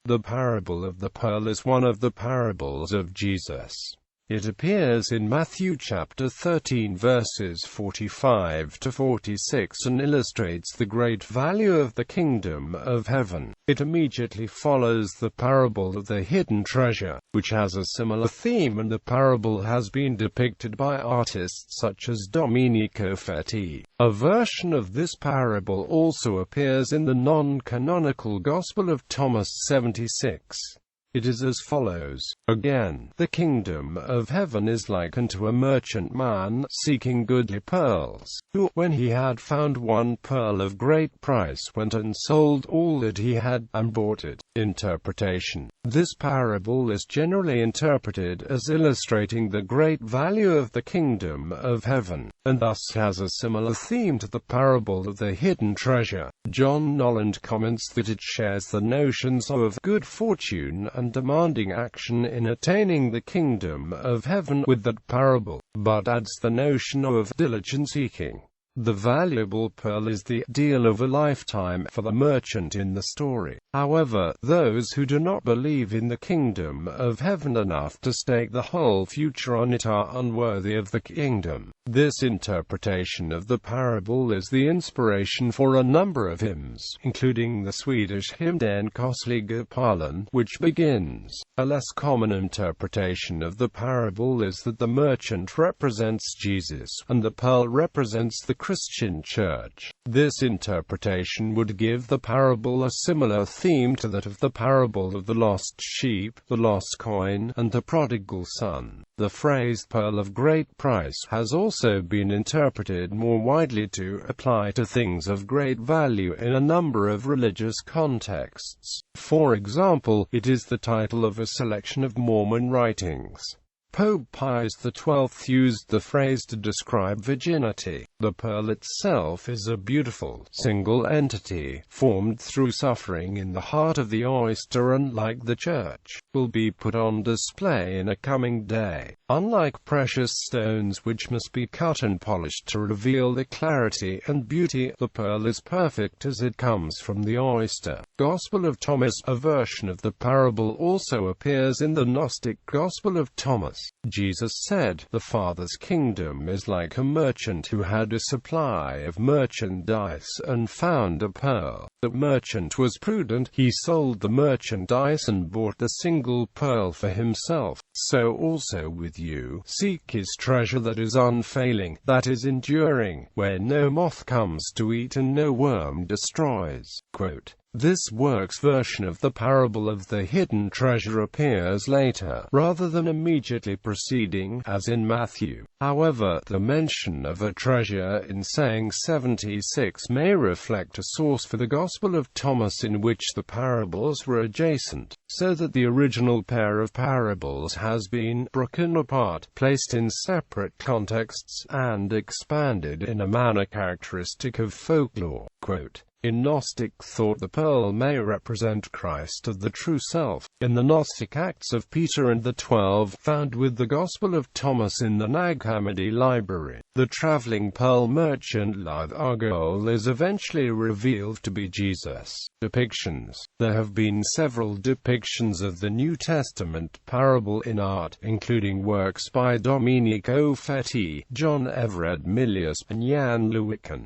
The parable of the pearl is one of the parables of Jesus. It appears in Matthew chapter 13 verses 45 to 46 and illustrates the great value of the kingdom of heaven. It immediately follows the parable of the hidden treasure, which has a similar theme, and the parable has been depicted by artists such as Domenico Fetti.A. A version of this parable also appears in the non-canonical Gospel of Thomas 76. It is as follows. Again, the kingdom of heaven is like unto a merchant man seeking goodly pearls, who, when he had found one pearl of great price, went and sold all that he had, and bought it. Interpretation. This parable is generally interpreted as illustrating the great value of the kingdom of heaven, and thus has a similar theme to the parable of the hidden treasure. John Noland comments that it shares the notions of good fortune and demanding action in attaining the kingdom of heaven with that parable, but adds the notion of diligent seeking. The valuable pearl is the deal of a lifetime for the merchant in the story. However, those who do not believe in the kingdom of heaven enough to stake the whole future on it are unworthy of the kingdom. This interpretation of the parable is the inspiration for a number of hymns, including the Swedish hymn Den kostliga pärlan, which begins. A less common interpretation of the parable is that the merchant represents Jesus, and the pearl represents the Christian Church. This interpretation would give the parable a similar theme to that of the parable of the lost sheep, the lost coin, and the prodigal son. The phrase pearl of great price has also been interpreted more widely to apply to things of great value in a number of religious contexts. For example, it is the title of a selection of Mormon writings. Pope Pius XII used the phrase to describe virginity. The pearl itself is a beautiful, single entity, formed through suffering in the heart of the oyster, and like the church, will be put on display in a coming day. Unlike precious stones which must be cut and polished to reveal the clarity and beauty, the pearl is perfect as it comes from the oyster. Gospel of Thomas. A version of the parable also appears in the Gnostic Gospel of Thomas. Jesus said, "The Father's kingdom is like a merchant who had a supply of merchandise and found a pearl. The merchant was prudent. He sold the merchandise and bought the single pearl for himself. So also with you. Seek his treasure that is unfailing, that is enduring, where no moth comes to eat and no worm destroys." Quote. This works version of the parable of the hidden treasure appears later, rather than immediately preceding, as in Matthew. However, the mention of a treasure in saying 76 may reflect a source for the Gospel of Thomas in which the parables were adjacent, so that the original pair of parables has been broken apart, placed in separate contexts, and expanded in a manner characteristic of folklore. Quote. In Gnostic thought, the pearl may represent Christ of the true self. In the Gnostic Acts of Peter and the 12, found with the Gospel of Thomas in the Nag Hammadi Library, the traveling pearl merchant Largol is eventually revealed to be Jesus. Depictions. There have been several depictions of the New Testament parable in art, including works by Domenico Fetti, John Everett Milius, and Jan Leeuwiken.